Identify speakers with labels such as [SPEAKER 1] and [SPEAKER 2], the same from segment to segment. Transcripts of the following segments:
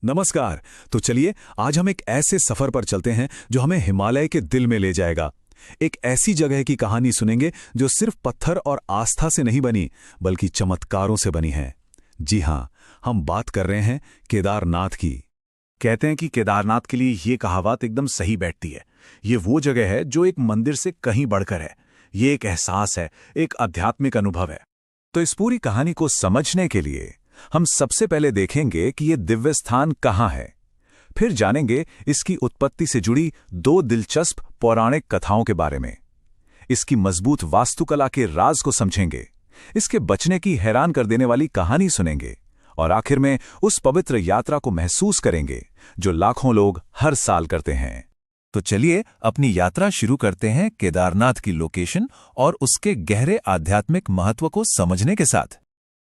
[SPEAKER 1] नमस्कार। तो चलिए आज हम एक ऐसे सफर पर चलते हैं जो हमें हिमालय के दिल में ले जाएगा। एक ऐसी जगह की कहानी सुनेंगे जो सिर्फ पत्थर और आस्था से नहीं बनी बल्कि चमत्कारों से बनी है। जी हाँ, हम बात कर रहे हैं केदारनाथ की।
[SPEAKER 2] कहते हैं कि केदारनाथ के लिए ये कहावत एकदम सही बैठती है। ये वो जगह है जो एक मंदिर से कहीं बढ़कर है। ये एक एहसास है, एक आध्यात्मिक अनुभव है।
[SPEAKER 1] तो इस पूरी कहानी को समझने के लिए हम सबसे पहले देखेंगे कि ये दिव्य स्थान कहाँ है। फिर जानेंगे इसकी उत्पत्ति से जुड़ी दो दिलचस्प पौराणिक कथाओं के बारे में। इसकी मजबूत वास्तुकला के राज को समझेंगे, इसके बचने की हैरान कर देने वाली कहानी सुनेंगे और आखिर में उस पवित्र यात्रा को महसूस करेंगे जो लाखों लोग हर साल करते हैं।
[SPEAKER 2] तो चलिए अपनी यात्रा शुरू करते हैं केदारनाथ की लोकेशन और उसके गहरे आध्यात्मिक महत्व को समझने के साथ।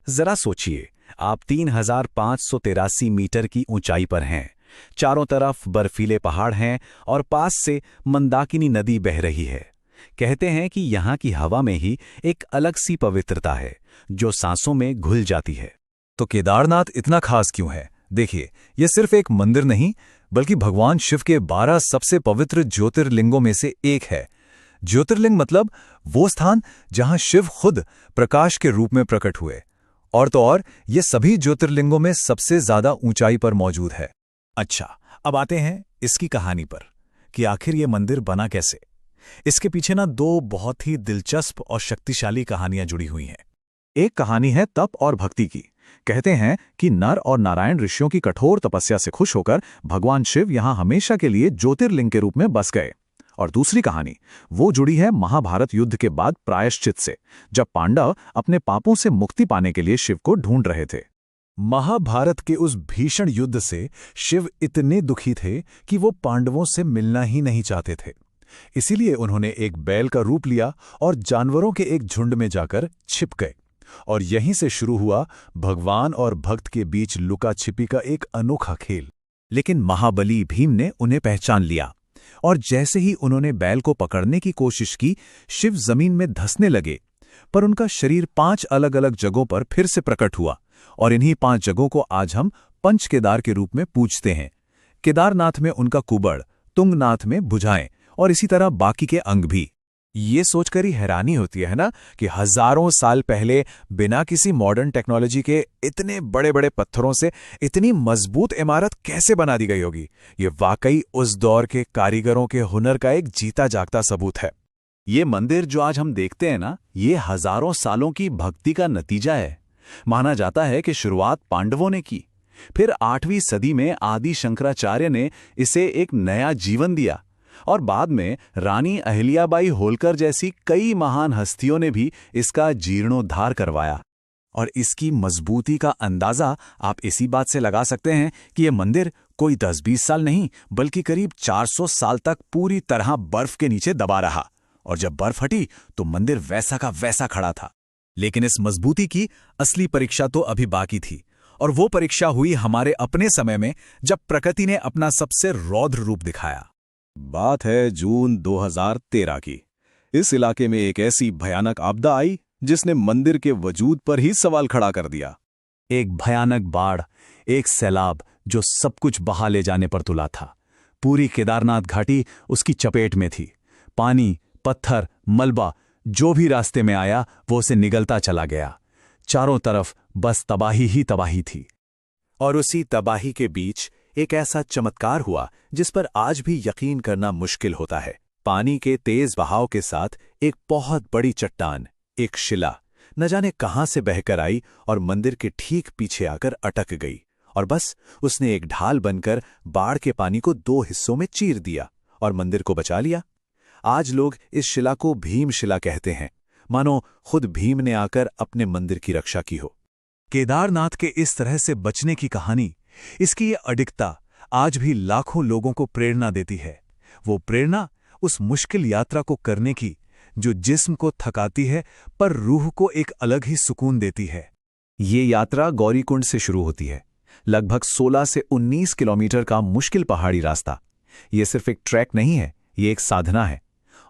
[SPEAKER 1] जरा सोचिए, आप 3583 मीटर की ऊंचाई पर हैं। चारों तरफ बर्फीले पहाड़ हैं और पास से मंदाकिनी नदी बह रही है। कहते हैं कि यहाँ की हवा में ही एक अलग सी पवित्रता है जो सांसों में घुल जाती है।
[SPEAKER 2] तो केदारनाथ इतना खास क्यों है? देखिए, यह सिर्फ एक मंदिर नहीं बल्कि भगवान शिव के 12 सबसे पवित्र ज्योतिर्लिंगों में से एक है। ज्योतिर्लिंग मतलब वो स्थान जहां शिव खुद प्रकाश के रूप में प्रकट हुए। और तो और ये सभी ज्योतिर्लिंगों में सबसे ज्यादा ऊंचाई पर मौजूद है।
[SPEAKER 1] अच्छा, अब आते हैं इसकी कहानी पर कि आखिर ये मंदिर बना कैसे। इसके पीछे ना दो बहुत ही दिलचस्प और शक्तिशाली कहानियां जुड़ी हुई हैं।
[SPEAKER 2] एक कहानी है तप और भक्ति की। कहते हैं कि नर और नारायण ऋषियों की कठोर तपस्या से खुश होकर भगवान शिव यहां हमेशा के लिए ज्योतिर्लिंग के रूप में बस गए। और दूसरी कहानी वो जुड़ी है महाभारत युद्ध के बाद प्रायश्चित से, जब पांडव अपने पापों से मुक्ति पाने के लिए शिव को ढूंढ रहे थे।
[SPEAKER 1] महाभारत के उस भीषण युद्ध से शिव इतने दुखी थे कि वो पांडवों से मिलना ही नहीं चाहते थे। इसीलिए उन्होंने एक बैल का रूप लिया और जानवरों के एक झुंड में जाकर छिप गए। और यहीं से शुरू हुआ भगवान और भक्त के बीच लुका छिपी का एक अनोखा खेल।
[SPEAKER 2] लेकिन महाबली भीम ने उन्हें पहचान लिया और जैसे ही उन्होंने बैल को पकड़ने की कोशिश की, शिव जमीन में धंसने लगे। पर उनका शरीर 5 अलग अलग जगहों पर फिर से प्रकट हुआ और इन्हीं 5 जगहों को आज हम पंच केदार के रूप में पूजते हैं। केदारनाथ में उनका कुबड़, तुंगनाथ में भुजाएं और इसी तरह बाकी के अंग भी। ये सोचकर ही हैरानी होती है ना कि हजारों साल पहले बिना किसी मॉडर्न टेक्नोलॉजी के इतने बड़े बड़े पत्थरों से इतनी मजबूत इमारत कैसे बना दी गई होगी। ये वाकई उस दौर के कारीगरों के हुनर का एक जीता जागता सबूत है।
[SPEAKER 1] ये मंदिर जो आज हम देखते हैं ना, ये हजारों सालों की भक्ति का नतीजा है। माना जाता है कि शुरुआत पांडवों ने की, फिर 8वीं सदी में आदि शंकराचार्य ने इसे एक नया जीवन दिया और बाद में रानी अहिल्याबाई होलकर जैसी कई महान हस्तियों ने भी इसका जीर्णोद्धार करवाया। और इसकी मजबूती का अंदाजा आप इसी बात से लगा सकते हैं कि यह मंदिर कोई 10-20 साल नहीं बल्कि करीब 400 साल तक पूरी तरह बर्फ के नीचे दबा रहा। और जब बर्फ हटी तो मंदिर वैसा का वैसा खड़ा था। लेकिन इस मजबूती की असली परीक्षा तो अभी बाकी थी, और वो परीक्षा हुई हमारे अपने समय में, जब प्रकृति ने अपना सबसे रौद्र रूप दिखाया।
[SPEAKER 2] बात है जून 2013 की। इस इलाके में एक ऐसी भयानक आपदा आई जिसने मंदिर के वजूद पर ही सवाल खड़ा कर दिया।
[SPEAKER 1] एक भयानक बाढ़, एक सैलाब जो सब कुछ बहा ले जाने पर तुला था। पूरी केदारनाथ घाटी उसकी चपेट में थी। पानी, पत्थर, मलबा जो भी रास्ते में आया वो उसे निगलता चला गया। चारों तरफ बस तबाही ही तबाही थी। और उसी तबाही के बीच एक ऐसा चमत्कार हुआ जिस पर आज भी यकीन करना मुश्किल होता है। पानी के तेज बहाव के साथ एक बहुत बड़ी चट्टान, एक शिला, न जाने कहां से बहकर आई और मंदिर के ठीक पीछे आकर अटक गई। और बस उसने एक ढाल बनकर बाढ़ के पानी को 2 हिस्सों में चीर दिया और मंदिर को बचा लिया। आज लोग इस शिला को भीमशिला कहते हैं, मानो खुद भीम ने आकर अपने मंदिर की रक्षा की हो। केदारनाथ के इस तरह से बचने की कहानी, इसकी ये अडिगता आज भी लाखों लोगों को प्रेरणा देती है। वो प्रेरणा उस मुश्किल यात्रा को करने की जो जिस्म को थकाती है पर रूह को एक अलग ही सुकून देती है। ये यात्रा गौरीकुंड से शुरू होती है, लगभग 16 से 19 किलोमीटर का मुश्किल पहाड़ी रास्ता। ये सिर्फ एक ट्रैक नहीं है, ये एक साधना है।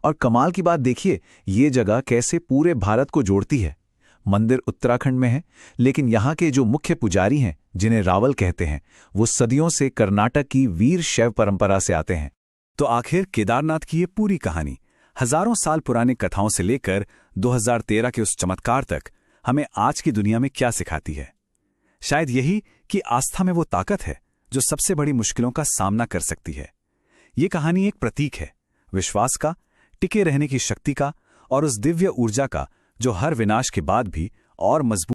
[SPEAKER 1] और कमाल की बात देखिए, ये जगह कैसे पूरे भारत को जोड़ती है।
[SPEAKER 2] मंदिर उत्तराखंड में है, लेकिन यहाँ के जो मुख्य पुजारी हैं, जिन्हें रावल कहते हैं, वो सदियों से कर्नाटक की वीर शैव परंपरा से आते हैं।
[SPEAKER 1] तो आखिर केदारनाथ की ये पूरी कहानी हजारों साल पुरानी कथाओं से लेकर 2013 के उस चमत्कार तक हमें आज की दुनिया में क्या सिखाती है? शायद यही कि आस्था में वो ताकत है जो सबसे बड़ी मुश्किलों का सामना कर सकती है। ये कहानी एक प्रतीक है विश्वास का, टिके रहने की शक्ति का और उस दिव्य ऊर्जा का जो हर विनाश के बाद भी और मजबूत